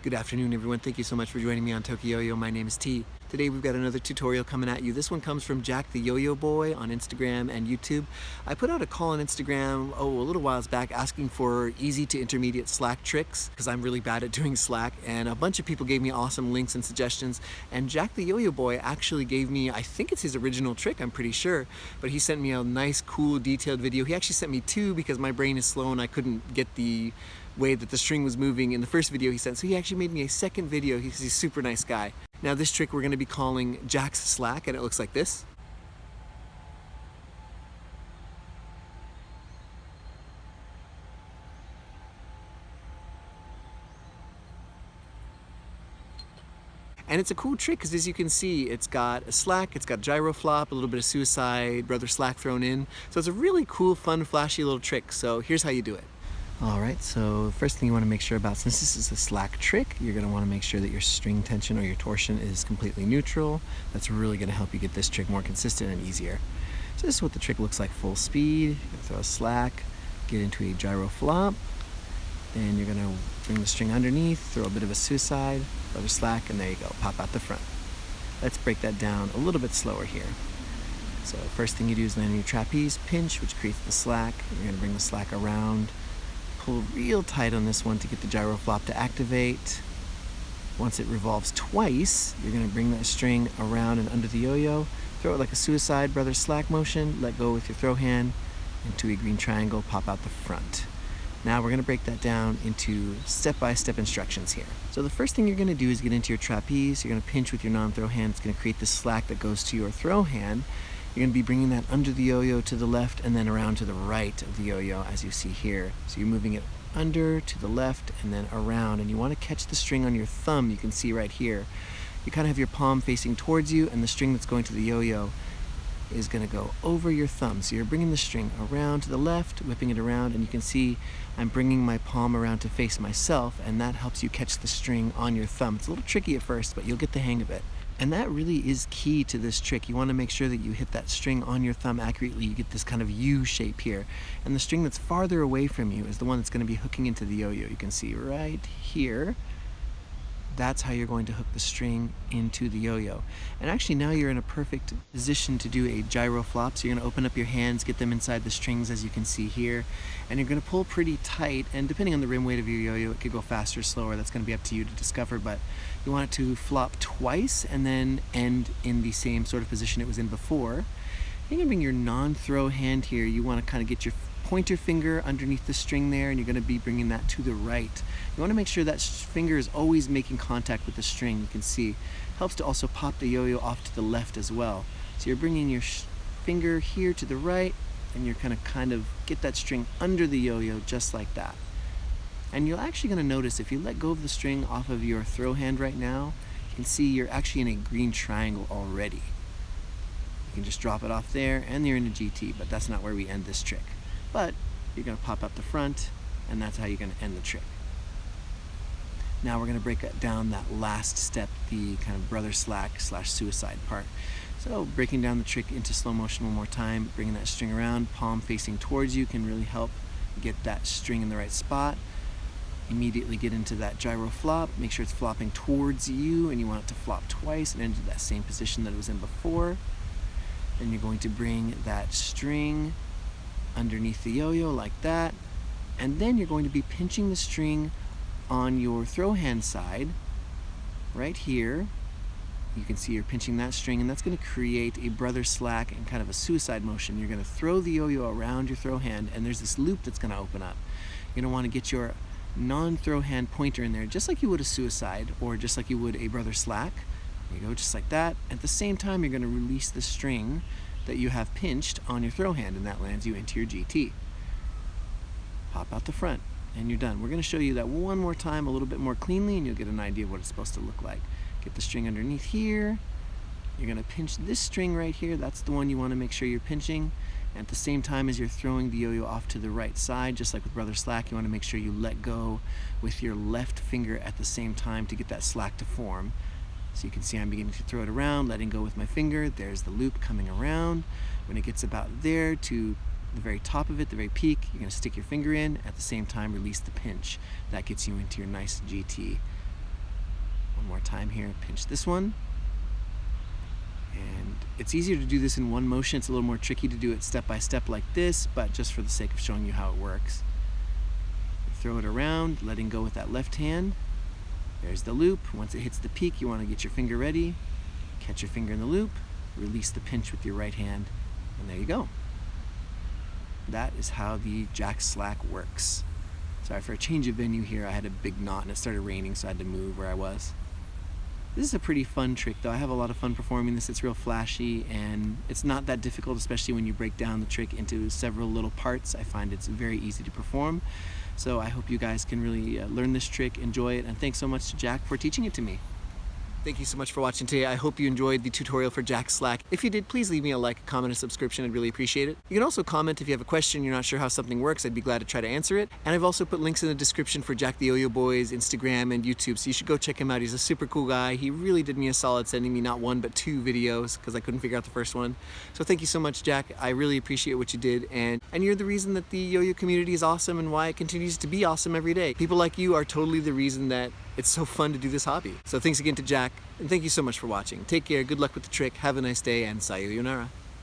Good afternoon, everyone. Thank you so much for joining me on Tokyo. My name is T. Today we've got another tutorial coming at you. This one comes from Jack The Yoyo Boy on Instagram and YouTube. I put out a call on Instagram, a little while back asking for easy to intermediate slack tricks because I'm really bad at doing slack, and a bunch of people gave me awesome links and suggestions, and Jack The Yoyo Boy actually gave me, I think it's his original trick, I'm pretty sure, but he sent me a nice, cool, detailed video. He actually sent me two because my brain is slow and I couldn't get the way that the string was moving in the first video he sent. So he actually made me a second video. He's a super nice guy. Now this trick we're going to be calling Jack's Slack, and it looks like this. And it's a cool trick because, as you can see, it's got a slack, it's got gyro flop, a little bit of suicide, brother slack thrown in. So it's a really cool, fun, flashy little trick. So here's how you do it. Alright, so the first thing you want to make sure about, since this is a slack trick, you're going to want to make sure that your string tension or your torsion is completely neutral. That's really going to help you get this trick more consistent and easier. So this is what the trick looks like full speed. You're going to throw a slack, get into a gyro flop, then you're going to bring the string underneath, throw a bit of a suicide, brother slack, and there you go, pop out the front. Let's break that down a little bit slower here. So first thing you do is land on your trapeze, pinch, which creates the slack. You're going to bring the slack around, pull real tight on this one to get the gyro flop to activate. Once it revolves twice, you're going to bring that string around and under the yo-yo, throw it like a suicide brother slack motion, let go with your throw hand into a green triangle, pop out the front. Now we're going to break that down into step-by-step instructions here. So the first thing you're going to do is get into your trapeze. You're going to pinch with your non-throw hand. It's going to create the slack that goes to your throw hand. You're going to be bringing that under the yo-yo to the left and then around to the right of the yo-yo, as you see here. So you're moving it under to the left and then around, and you want to catch the string on your thumb. You can see right here. You kind of have your palm facing towards you, and the string that's going to the yo-yo is going to go over your thumb. So you're bringing the string around to the left, whipping it around, and you can see I'm bringing my palm around to face myself, and that helps you catch the string on your thumb. It's a little tricky at first, but you'll get the hang of it. And that really is key to this trick. You want to make sure that you hit that string on your thumb accurately. You get this kind of U shape here. And the string that's farther away from you is the one that's going to be hooking into the yo-yo. You can see right here. That's how you're going to hook the string into the yo-yo. And actually now you're in a perfect position to do a gyro flop. So you're going to open up your hands, get them inside the strings as you can see here. And you're going to pull pretty tight, and depending on the rim weight of your yo-yo, it could go faster or slower. That's going to be up to you to discover, but you want it to flop twice and then end in the same sort of position it was in before. You're going to bring your non-throw hand here. You want to kind of get your pointer finger underneath the string there, and you're going to be bringing that to the right. You want to make sure that finger is always making contact with the string. You can see. Helps to also pop the yo-yo off to the left as well. So you're bringing your finger here to the right, and you're going to kind of get that string under the yo-yo just like that. And you're actually going to notice if you let go of the string off of your throw hand right now, you can see you're actually in a green triangle already. You can just drop it off there and you're in a GT, but that's not where we end this trick. But you're going to pop up the front, and that's how you're going to end the trick. Now we're going to break down that last step, the kind of brother slack / suicide part. So breaking down the trick into slow motion one more time, bringing that string around, palm facing towards you can really help get that string in the right spot. Immediately get into that gyro flop, make sure it's flopping towards you, and you want it to flop twice and into that same position that it was in before. Then you're going to bring that string underneath the yo-yo like that, and then you're going to be pinching the string on your throw hand side right here. You can see you're pinching that string, and that's going to create a brother slack and kind of a suicide motion. You're going to throw the yo-yo around your throw hand, and there's this loop that's going to open up. You're going to want to get your non-throw hand pointer in there just like you would a suicide or just like you would a brother slack. There you go, just like that. At the same time, you're going to release the string that you have pinched on your throw hand, and that lands you into your GT. Pop out the front, and you're done. We're going to show you that one more time a little bit more cleanly, and you'll get an idea of what it's supposed to look like. Get the string underneath here. You're going to pinch this string right here. That's the one you want to make sure you're pinching. And at the same time as you're throwing the yo-yo off to the right side, just like with brother slack, you want to make sure you let go with your left finger at the same time to get that slack to form. So you can see I'm beginning to throw it around, letting go with my finger. There's the loop coming around. When it gets about there to the very top of it, the very peak, you're going to stick your finger in. At the same time, release the pinch. That gets you into your nice GT. more time here, pinch this one. And it's easier to do this in one motion. It's a little more tricky to do it step by step like this, but just for the sake of showing you how it works. Throw it around, letting go with that left hand. There's the loop. Once it hits the peak, you want to get your finger ready, catch your finger in the loop, release the pinch with your right hand, and there you go. That is how the Jack slack works. Sorry for a change of venue here. I had a big knot and it started raining, so I had to move where I was. This is a pretty fun trick though. I have a lot of fun performing this. It's real flashy and it's not that difficult, especially when you break down the trick into several little parts. I find it's very easy to perform. So I hope you guys can really learn this trick, enjoy it, and thanks so much to Jack for teaching it to me. Thank you so much for watching today. I hope you enjoyed the tutorial for Jack slack. If you did, please leave me a like, comment, and subscription. I'd really appreciate it. You can also comment if you have a question, you're not sure how something works. I'd be glad to try to answer it. And I've also put links in the description for Jack The Yoyo Boy's Instagram and YouTube, so you should go check him out. He's a super cool guy. He really did me a solid sending me not one but 2 videos because I couldn't figure out the first one. So thank you so much, Jack. I really appreciate what you did, and you're the reason that the yo-yo community is awesome and why it continues to be awesome every day. People like you are totally the reason that it's so fun to do this hobby. So thanks again to Jack, and thank you so much for watching. Take care, good luck with the trick, have a nice day, and sayonara.